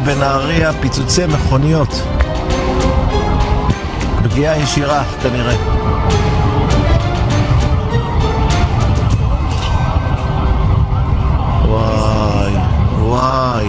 בנהריה פיצוצי מכוניות. פגיעה ישירה כנראה. וואי, וואי.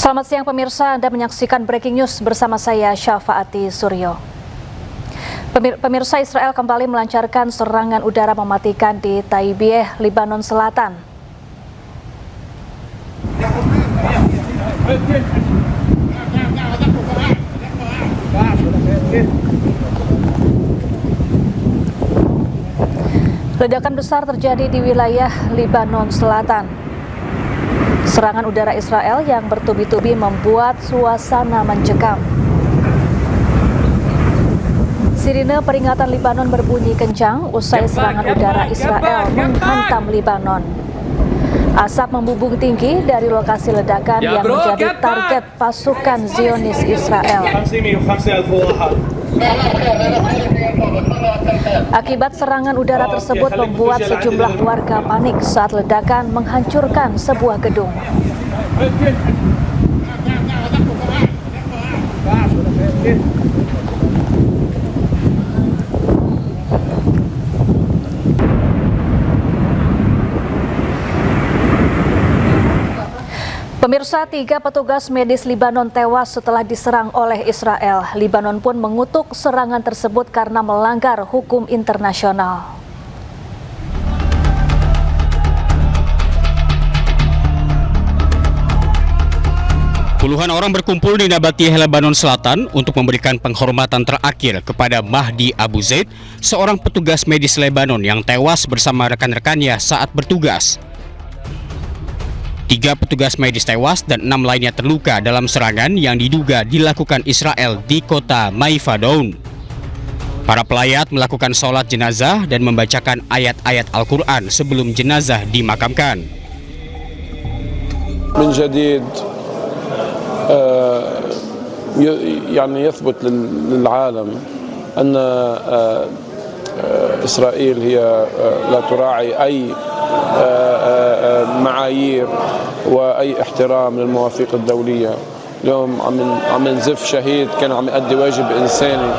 Selamat siang pemirsa, Anda menyaksikan Breaking News bersama saya Syafaati Suryo. Pemirsa, Israel kembali melancarkan serangan udara mematikan di Taibieh, Lebanon Selatan. Ledakan besar terjadi di wilayah Lebanon Selatan. Serangan udara Israel yang bertubi-tubi membuat suasana mencekam. Sirine peringatan Lebanon berbunyi kencang usai serangan udara Israel menghantam Lebanon. Asap membubung tinggi dari lokasi ledakan yang menjadi target pasukan Zionis Israel. Akibat serangan udara tersebut membuat sejumlah warga panik saat ledakan menghancurkan sebuah gedung. Pemirsa, 3 petugas medis Lebanon tewas setelah diserang oleh Israel. Lebanon pun mengutuk serangan tersebut karena melanggar hukum internasional. Puluhan orang berkumpul di Nabatiyah, Lebanon Selatan untuk memberikan penghormatan terakhir kepada Mahdi Abu Zaid, seorang petugas medis Lebanon yang tewas bersama rekan-rekannya saat bertugas. 3 petugas medis tewas dan 6 lainnya terluka dalam serangan yang diduga dilakukan Israel di kota Maifadoun. Para pelayat melakukan sholat jenazah dan membacakan ayat-ayat Al-Quran sebelum jenazah dimakamkan. من جديد يعني يثبت للعالم أن إسرائيل هي لا تراعي أي معايير وأي احترام للمواثيق الدولية. اليوم عم نزف شهيد كان عم يؤدي واجب إنساني.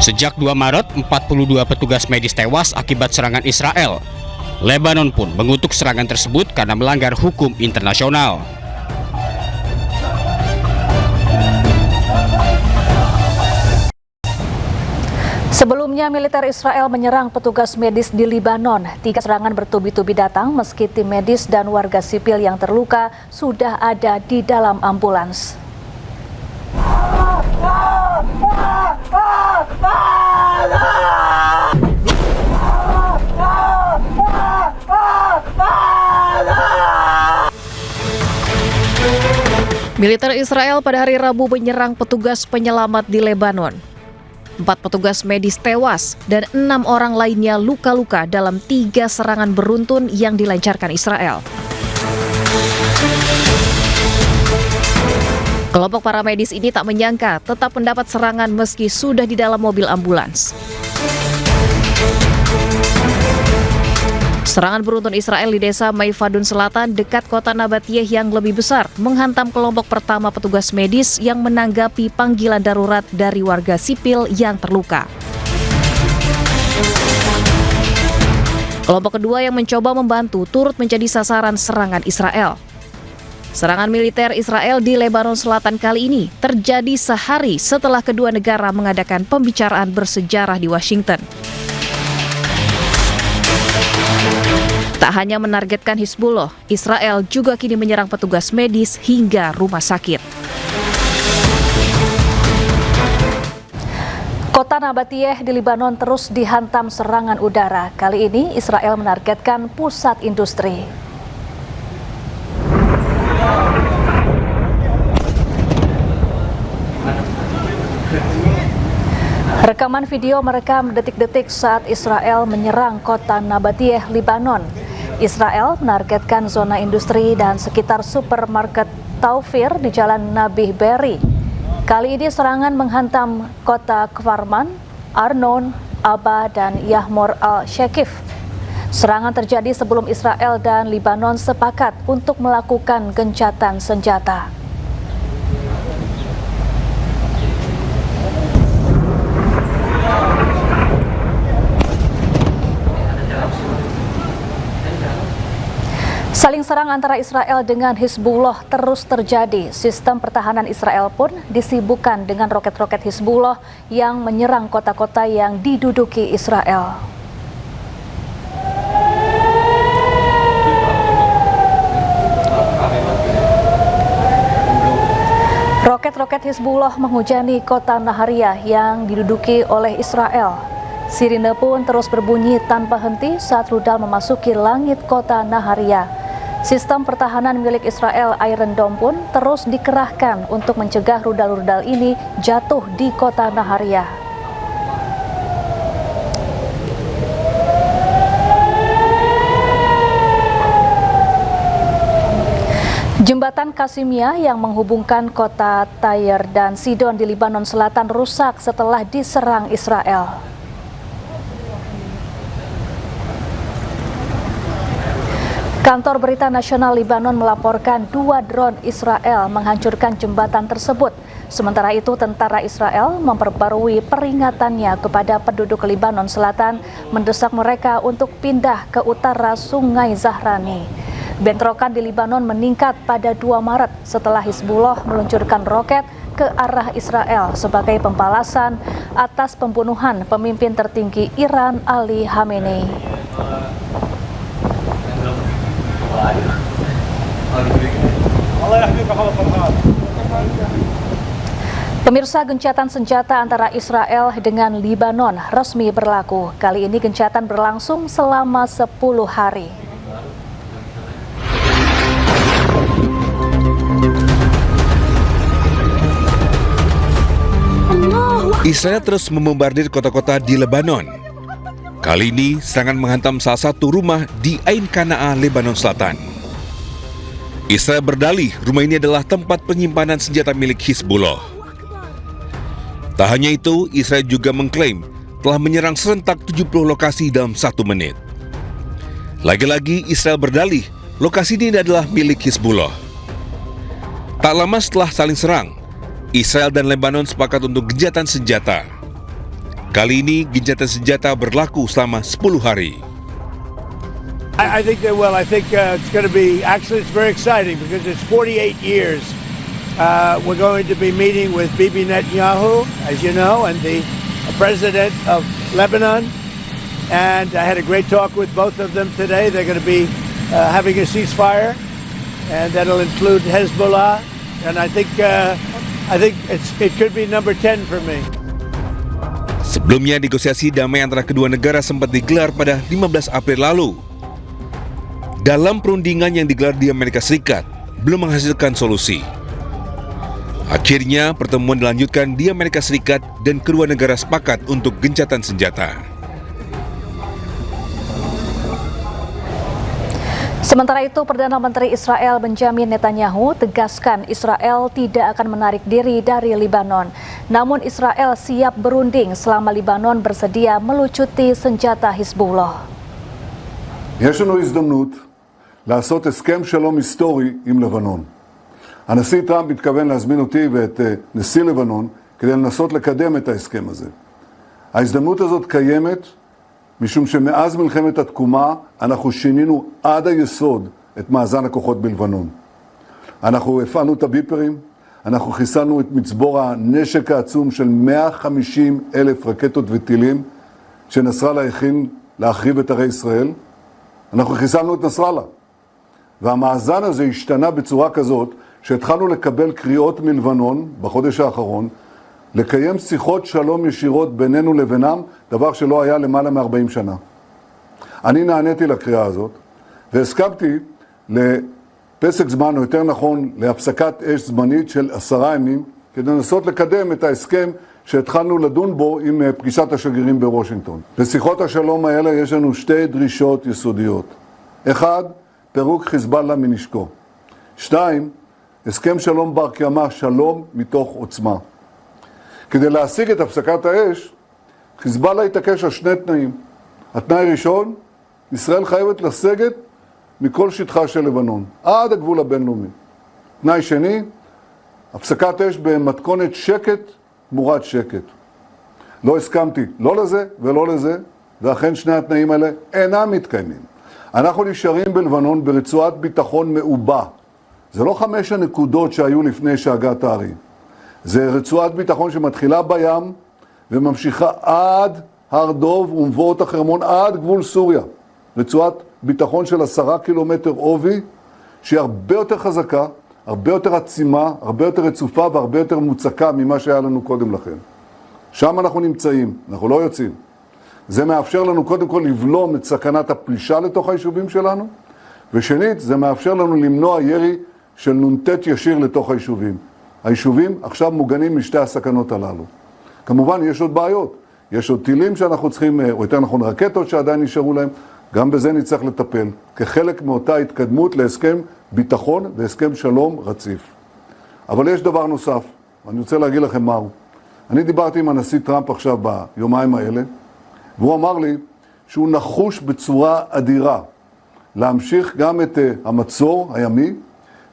Sejak 2 Maret, 42 petugas medis tewas akibat serangan Israel. Lebanon pun mengutuk serangan tersebut karena melanggar hukum internasional. Sebelumnya, militer Israel menyerang petugas medis di Lebanon. 3 serangan bertubi-tubi datang meski tim medis dan warga sipil yang terluka sudah ada di dalam ambulans. Militer Israel pada hari Rabu menyerang petugas penyelamat di Lebanon. 4 petugas medis tewas dan 6 orang lainnya luka-luka dalam 3 serangan beruntun yang dilancarkan Israel. Kelompok para medis ini tak menyangka tetap mendapat serangan meski sudah di dalam mobil ambulans. Serangan beruntun Israel di desa Maifadoun Selatan dekat kota Nabatiyah yang lebih besar menghantam kelompok pertama petugas medis yang menanggapi panggilan darurat dari warga sipil yang terluka. Kelompok kedua yang mencoba membantu turut menjadi sasaran serangan Israel. Serangan militer Israel di Lebanon Selatan kali ini terjadi sehari setelah kedua negara mengadakan pembicaraan bersejarah di Washington. Tak hanya menargetkan Hizbullah, Israel juga kini menyerang petugas medis hingga rumah sakit. Kota Nabatiyeh di Lebanon terus dihantam serangan udara. Kali ini Israel menargetkan pusat industri. Rekaman video merekam detik-detik saat Israel menyerang kota Nabatiyeh, Lebanon. Israel menargetkan zona industri dan sekitar supermarket Taufir di Jalan Nabi Berri. Kali ini serangan menghantam kota Kfarman, Arnon, Aba, dan Yahmor al-Shakif. Serangan terjadi sebelum Israel dan Lebanon sepakat untuk melakukan gencatan senjata. Saling serang antara Israel dengan Hizbullah terus terjadi. Sistem pertahanan Israel pun disibukkan dengan roket-roket Hizbullah yang menyerang kota-kota yang diduduki Israel. Roket-roket Hizbullah menghujani kota Nahariyah yang diduduki oleh Israel. Sirine pun terus berbunyi tanpa henti saat rudal memasuki langit kota Nahariyah. Sistem pertahanan milik Israel Iron Dome pun terus dikerahkan untuk mencegah rudal-rudal ini jatuh di kota Nahariyah. Jembatan Kasimia yang menghubungkan kota Tyre dan Sidon di Lebanon Selatan rusak setelah diserang Israel. Kantor Berita Nasional Lebanon melaporkan 2 drone Israel menghancurkan jembatan tersebut. Sementara itu, tentara Israel memperbarui peringatannya kepada penduduk Lebanon Selatan, mendesak mereka untuk pindah ke utara Sungai Zahrani. Bentrokan di Lebanon meningkat pada 2 Maret setelah Hizbullah meluncurkan roket ke arah Israel sebagai pembalasan atas pembunuhan pemimpin tertinggi Iran Ali Khamenei. Pemirsa, gencatan senjata antara Israel dengan Lebanon resmi berlaku. Kali ini gencatan berlangsung selama 10 hari. Israel terus membombardir kota-kota di Lebanon. Kali ini serangan menghantam salah satu rumah di Ain Qanaah, Lebanon Selatan. Israel berdalih rumah ini adalah tempat penyimpanan senjata milik Hizbullah. Tak hanya itu, Israel juga mengklaim telah menyerang serentak 70 lokasi dalam 1 menit. Lagi-lagi Israel berdalih lokasi ini adalah milik Hizbullah. Tak lama setelah saling serang, Israel dan Lebanon sepakat untuk gencatan senjata. Kali ini gencatan senjata berlaku selama 10 hari. I think they will. I think it's going to be, actually it's very exciting because it's 48 years. We're going to be meeting with Bibi Netanyahu, as you know, and the president of Lebanon. And I had a great talk with both of them today. They're going to be having a ceasefire, and that'll include Hezbollah. And I think it could be number 10 for me. Sebelumnya, negosiasi damai antara kedua negara sempat digelar pada 15 April lalu. Dalam perundingan yang digelar di Amerika Serikat, belum menghasilkan solusi. Akhirnya, pertemuan dilanjutkan di Amerika Serikat dan kedua negara sepakat untuk gencatan senjata. Sementara itu, Perdana Menteri Israel Benjamin Netanyahu tegaskan Israel tidak akan menarik diri dari Lebanon. Namun Israel siap berunding selama Lebanon bersedia melucuti senjata Hizbullah. יש לנו הזדמנות לעשות הסכם שלום היסטורי עם לבנון. הנשיא טראמפ מתכוון להזמין אותי ואת נשיא לבנון כדי לנסות לקדם את ההסכם הזה. ההזדמנות הזאת קיימת משום שמאז מלחמת התקומה אנחנו שינינו עד היסוד את מאזן הכוחות בלבנון. אנחנו הפעלנו את הביפרים, אנחנו חיסלנו את מצבור הנשק העצום של 150,000 רקטות וטילים שנסראללה הכין להחריב את ערי ישראל. אנחנו חיסלנו את נסראללה. והמאזן הזה השתנה בצורה כזאת שהתחלנו לקבל קריאות מלבנון בחודש האחרון לקיים שיחות שלום ישירות בינינו לבינם, דבר שלא היה למעלה מ-40 שנה. אני נעניתי לקריאה הזאת, והסכמתי לפסק זמן, או יותר נכון, להפסקת אש זמנית של 10 ימים, כדי לנסות לקדם את ההסכם שהתחלנו לדון בו עם פגישת השגרירים בוושינגטון. לשיחות השלום האלה יש לנו 2 דרישות יסודיות. 1, פירוק חיזבאללה מנשקו. 2, הסכם שלום בר קיימא, שלום מתוך עוצמה. כדי להשיג את הפסקת האש, חיזבאללה התעקש על 2 תנאים. התנאי הראשון, ישראל חייבת לסגת מכל שטחה של לבנון, עד הגבול הבינלאומי. תנאי שני, הפסקת אש במתכונת שקט תמורת שקט. לא הסכמתי לא לזה ולא לזה, ואכן 2 התנאים האלה אינם מתקיימים. אנחנו נשארים בלבנון ברצועת ביטחון מעובה. זה לא 5 הנקודות שהיו לפני שהגת הארי. זה רצועת ביטחון שמתחילה בים וממשיכה עד הר דוב ומבואות החרמון עד גבול סוריה. רצועת ביטחון של 10 קילומטר עובי, שהיא הרבה יותר חזקה, הרבה יותר עצימה, הרבה יותר רצופה והרבה יותר מוצקה ממה שהיה לנו קודם לכן. שם אנחנו נמצאים, אנחנו לא יוצאים. זה מאפשר לנו קודם כל לבלום את סכנת הפלישה לתוך היישובים שלנו, ושנית, זה מאפשר לנו למנוע ירי של נונטט ישיר לתוך היישובים. היישובים עכשיו מוגנים משתי הסכנות הללו. כמובן, יש עוד בעיות. יש עוד טילים שאנחנו צריכים, או יותר נכון רקטות שעדיין נשארו להם, גם בזה נצטרך לטפל, כחלק מאותה התקדמות להסכם ביטחון והסכם שלום רציף. אבל יש דבר נוסף, ואני רוצה להגיד לכם מהו. אני דיברתי עם הנשיא טראמפ עכשיו ביומיים האלה, והוא אמר לי שהוא נחוש בצורה אדירה להמשיך גם את המצור הימי,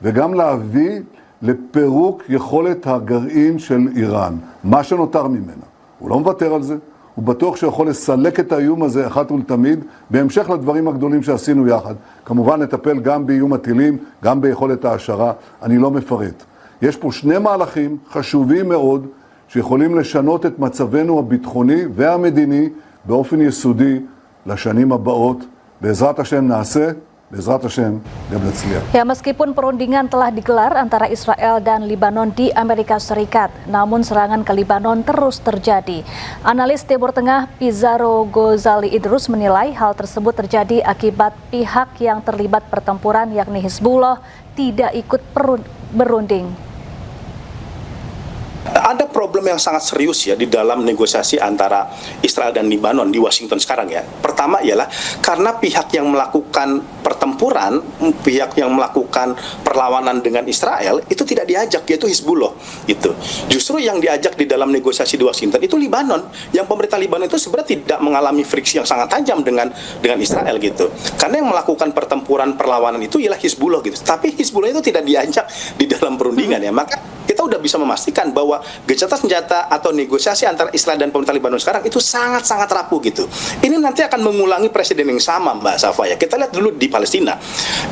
וגם להביא לפירוק יכולת הגרעין של איראן, מה שנותר ממנה. הוא לא מוותר על זה, הוא בטוח שיכול לסלק את האיום הזה אחת ולתמיד, בהמשך לדברים הגדולים שעשינו יחד. כמובן נטפל גם באיום הטילים, גם ביכולת ההשערה, אני לא מפרט. יש פה 2 מהלכים חשובים מאוד, שיכולים לשנות את מצבנו הביטחוני והמדיני באופן יסודי לשנים הבאות. בעזרת השם נעשה, בעזרת השם גם נצליח. Ya, meskipun perundingan telah digelar antara Israel dan Libanon di Amerika Serikat, namun serangan ke Libanon terus terjadi. Analis Timur Tengah Pizarro Ghazali Idrus menilai hal tersebut terjadi akibat pihak yang terlibat pertempuran yakni Hizbullah tidak ikut berunding. Ada problem yang sangat serius ya di dalam negosiasi antara Israel dan Libanon di Washington sekarang ya. Pertama ialah karena pihak yang melakukan pertempuran, pihak yang melakukan perlawanan dengan Israel itu tidak diajak, yaitu Hizbullah gitu. Justru yang diajak di dalam negosiasi di Washington itu Libanon, yang pemerintah Libanon itu sebenarnya tidak mengalami friksi yang sangat tajam dengan Israel gitu. Karena yang melakukan pertempuran perlawanan itu ialah Hizbullah gitu. Tapi Hizbullah itu tidak diajak di dalam perundingan ya. Maka kita udah bisa memastikan bahwa gencatan senjata atau negosiasi antara Israel dan pemerintah Libanon sekarang itu sangat-sangat rapuh gitu. Ini nanti akan mengulangi presiden yang sama, Mbak Safa ya. Kita lihat dulu di Palestina.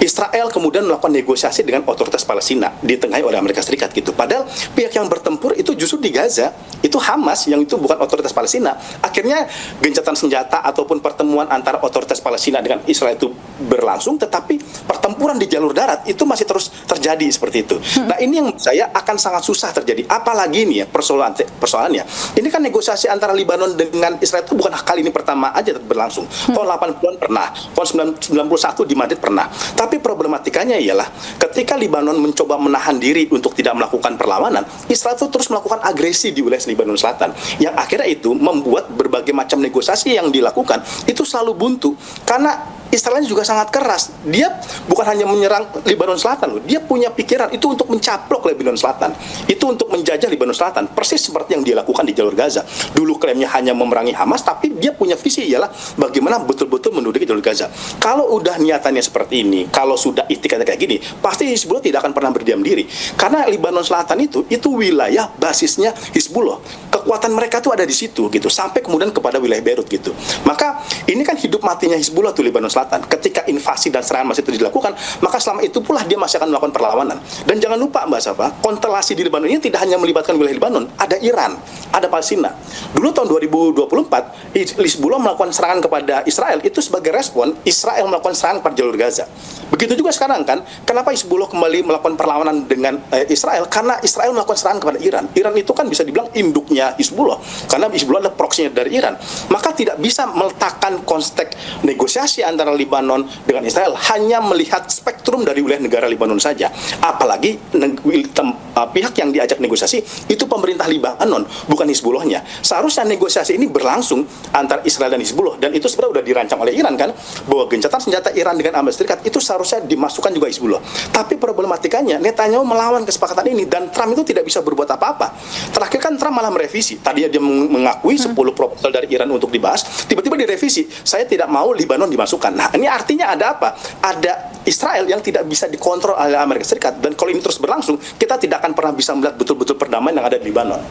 Israel kemudian melakukan negosiasi dengan otoritas Palestina ditengahi oleh Amerika Serikat gitu. Padahal pihak yang bertempur itu justru di Gaza, itu Hamas yang itu bukan otoritas Palestina. Akhirnya gencatan senjata ataupun pertemuan antara otoritas Palestina dengan Israel itu berlangsung, tetapi pertempuran di jalur darat itu masih terus terjadi seperti itu. Nah, ini yang saya akan sangat susah terjadi. Apalagi ini ya persoalannya. Ini kan negosiasi antara Libanon dengan Israel itu bukan kali ini pertama aja berlangsung. Tahun 80-an pernah, tahun 91 di Madrid pernah. Tapi problematikanya ialah ketika Libanon mencoba menahan diri untuk tidak melakukan perlawanan, Israel itu terus melakukan agresi di wilayah Libanon Selatan. Yang akhirnya itu membuat berbagai macam negosiasi yang dilakukan itu selalu buntu. Karena Israel juga sangat keras. Dia bukan hanya menyerang Libanon Selatan, dia punya pikiran itu untuk mencaplok Libanon Selatan. Itu untuk menjajah Libanon Selatan. Persis seperti yang dia lakukan di jalur Gaza. Dulu klaimnya hanya memerangi Hamas, tapi dia punya visi ialah bagaimana betul-betul menduduki jalur Gaza. Kalau udah niatannya seperti ini, kalau sudah itikadnya kayak gini, pasti Hizbullah tidak akan pernah berdiam diri. Karena Libanon Selatan itu wilayah basisnya Hizbullah. Kekuatan mereka tuh ada di situ gitu, sampai kemudian kepada wilayah Beirut gitu. Maka ini kan hidup matinya Hizbullah tuh Libanon Selatan. Selatan. Ketika invasi dan serangan masih terus dilakukan, maka selama itu pula dia masih akan melakukan perlawanan. Dan jangan lupa Mbak Safa, konstelasi di Lebanon ini tidak hanya melibatkan wilayah Lebanon, ada Iran, ada Palestina. Dulu tahun 2024, Hizbullah melakukan serangan kepada Israel, itu sebagai respon Israel melakukan serangan pada jalur Gaza. Begitu juga sekarang kan, kenapa Hizbullah kembali melakukan perlawanan dengan Israel? Karena Israel melakukan serangan kepada Iran. Iran itu kan bisa dibilang induknya Hizbullah, karena Hizbullah adalah proksinya dari Iran. Maka tidak bisa meletakkan konteks negosiasi antara Lebanon dengan Israel hanya melihat spektrum dari wilayah negara Lebanon saja. Apalagi pihak yang diajak negosiasi itu pemerintah Lebanon, bukan Hizbullahnya. Seharusnya negosiasi ini berlangsung antara Israel dan Hizbullah, dan itu sebenarnya sudah dirancang oleh Iran kan, bahwa gencatan senjata Iran dengan Amerika Serikat itu seharusnya dimasukkan juga Hizbullah. Tapi problematikanya Netanyahu melawan kesepakatan ini dan Trump itu tidak bisa berbuat apa-apa. Terakhir kan Trump malah merevisi. Tadinya dia mengakui 10 proposal dari Iran untuk dibahas, tiba-tiba direvisi. Saya tidak mau Lebanon dimasukkan. Nah, ini artinya ada apa? Ada Israel yang tidak bisa dikontrol oleh Amerika Serikat, dan kalau ini terus berlangsung, kita tidak akan pernah bisa melihat betul-betul perdamaian yang ada di Lebanon.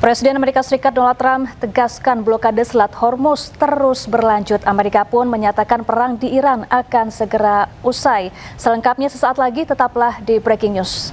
Presiden Amerika Serikat Donald Trump tegaskan blokade Selat Hormuz terus berlanjut. Amerika pun menyatakan perang di Iran akan segera usai. Selengkapnya sesaat lagi, tetaplah di Breaking News.